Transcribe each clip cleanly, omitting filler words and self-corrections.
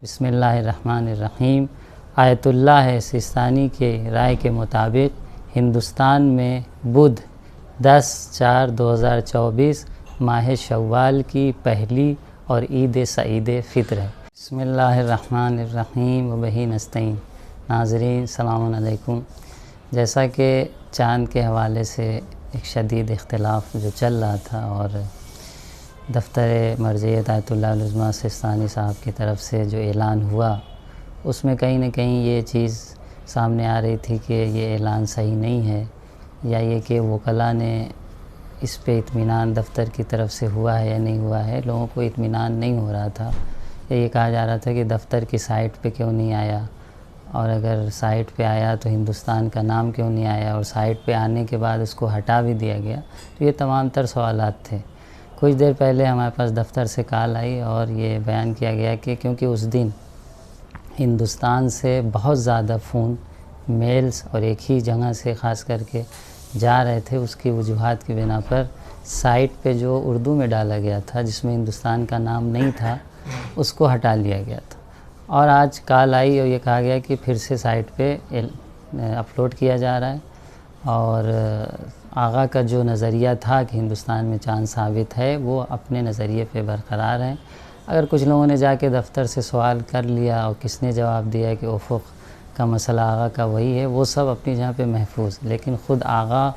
بسم اللہ الرحمن الرحیم۔ آیت اللہ سیستانی کے رائے کے مطابق ہندوستان میں بدھ 10/4/2024 ماہ شوال کی پہلی اور عید سعید فطر ہے۔ بسم اللہ الرحمن الرحیم وبہ نستعین۔ ناظرین السلام علیکم۔ جیسا کہ چاند کے حوالے سے ایک شدید اختلاف جو چل رہا تھا اور دفتر مرجعیت آیت اللہ العظمیٰ سیستانی صاحب کی طرف سے جو اعلان ہوا، اس میں کہیں نہ کہیں یہ چیز سامنے آ رہی تھی کہ یہ اعلان صحیح نہیں ہے، یا یہ کہ وکلاء نے اس پہ اطمینان دفتر کی طرف سے ہوا ہے یا نہیں ہوا ہے، لوگوں کو اطمینان نہیں ہو رہا تھا۔ یہ کہا جا رہا تھا کہ دفتر کی سائٹ پہ کیوں نہیں آیا، اور اگر سائٹ پہ آیا تو ہندوستان کا نام کیوں نہیں آیا، اور سائٹ پہ آنے کے بعد اس کو ہٹا بھی دیا گیا۔ تو یہ تمام تر سوالات تھے۔ کچھ دیر پہلے ہمارے پاس دفتر سے کال آئی اور یہ بیان کیا گیا کہ کیونکہ اس دن ہندوستان سے بہت زیادہ فون میلز اور ایک ہی جگہ سے خاص کر کے جا رہے تھے، اس کی وجوہات کی بنا پر سائٹ پہ جو اردو میں ڈالا گیا تھا جس میں ہندوستان کا نام نہیں تھا، اس کو ہٹا لیا گیا تھا۔ اور آج کال آئی اور یہ کہا گیا کہ پھر سے سائٹ پہ اپلوڈ کیا جا رہا ہے، اور آغا کا جو نظریہ تھا کہ ہندوستان میں چاند ثابت ہے، وہ اپنے نظریے پہ برقرار ہیں۔ اگر کچھ لوگوں نے جا کے دفتر سے سوال کر لیا اور کس نے جواب دیا کہ افق کا مسئلہ آغا کا وہی ہے، وہ سب اپنی جگہ پہ محفوظ، لیکن خود آغا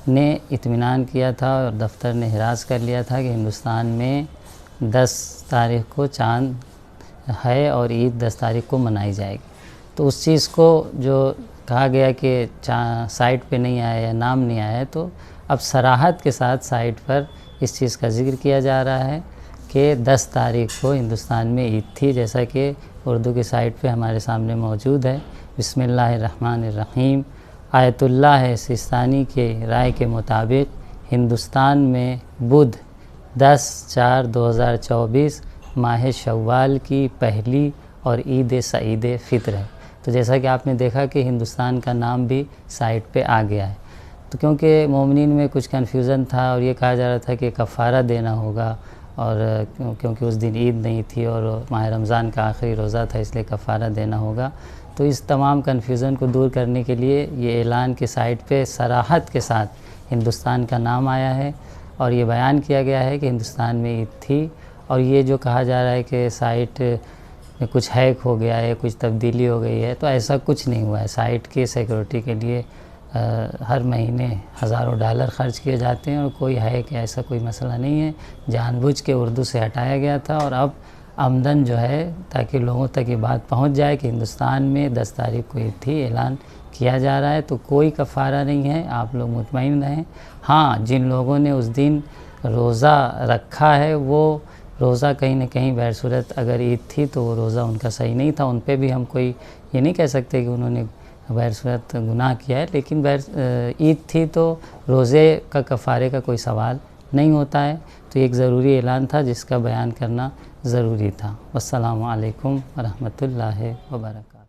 نے اطمینان کیا تھا اور دفتر نے ہراس کر لیا تھا کہ ہندوستان میں 10 تاریخ کو چاند ہے اور عید 10 تاریخ کو منائی جائے گی۔ تو اس چیز کو جو کہا گیا کہ سائٹ پہ نہیں آیا یا نام نہیں آیا ہے، تو اب صراحت کے ساتھ سائٹ پر اس چیز کا ذکر کیا جا رہا ہے کہ 10 تاریخ کو ہندوستان میں عید تھی، جیسا کہ اردو کی سائٹ پہ ہمارے سامنے موجود ہے۔ بسم اللہ الرحمن الرحیم۔ آیت اللہ سیستانی کے رائے کے مطابق ہندوستان میں بدھ 10/4/2024 ماہ شوال کی پہلی اور عید سعید فطر ہے۔ تو جیسا کہ آپ نے دیکھا کہ ہندوستان کا نام بھی سائٹ پہ آ گیا ہے، تو کیونکہ مومنین میں کچھ کنفیوژن تھا اور یہ کہا جا رہا تھا کہ کفارہ دینا ہوگا، اور کیونکہ اس دن عید نہیں تھی اور ماہ رمضان کا آخری روزہ تھا، اس لیے کفارہ دینا ہوگا۔ تو اس تمام کنفیوژن کو دور کرنے کے لیے یہ اعلان کی سائٹ پہ صراحت کے ساتھ ہندوستان کا نام آیا ہے، اور یہ بیان کیا گیا ہے کہ ہندوستان میں عید تھی۔ اور یہ جو کہا جا رہا ہے کہ سائٹ میں کچھ ہیک ہو گیا ہے، کچھ تبدیلی ہو گئی ہے، تو ایسا کچھ نہیں ہوا ہے۔ سائٹ کی سیکورٹی کے لیے ہر مہینے ہزاروں ڈالر خرچ کیے جاتے ہیں، اور کوئی ہیک ایسا کوئی مسئلہ نہیں ہے۔ جان بوجھ کے اردو سے ہٹایا گیا تھا، اور اب عمدن جو ہے تاکہ لوگوں تک یہ بات پہنچ جائے کہ ہندوستان میں 10 تاریخ کو عید تھی، اعلان کیا جا رہا ہے۔ تو کوئی کفارہ نہیں ہے، آپ لوگ مطمئن رہیں۔ ہاں، جن لوگوں نے اس دن روزہ رکھا ہے، وہ روزہ کہیں نہ کہیں بہر صورت اگر عید تھی تو وہ روزہ ان کا صحیح نہیں تھا، ان پہ بھی ہم کوئی یہ نہیں کہہ سکتے کہ انہوں نے بہر صورت گناہ کیا ہے، لیکن عید تھی تو روزے کا کفارے کا کوئی سوال نہیں ہوتا ہے۔ تو ایک ضروری اعلان تھا جس کا بیان کرنا ضروری تھا۔ والسلام علیکم ورحمۃ اللہ وبرکاتہ۔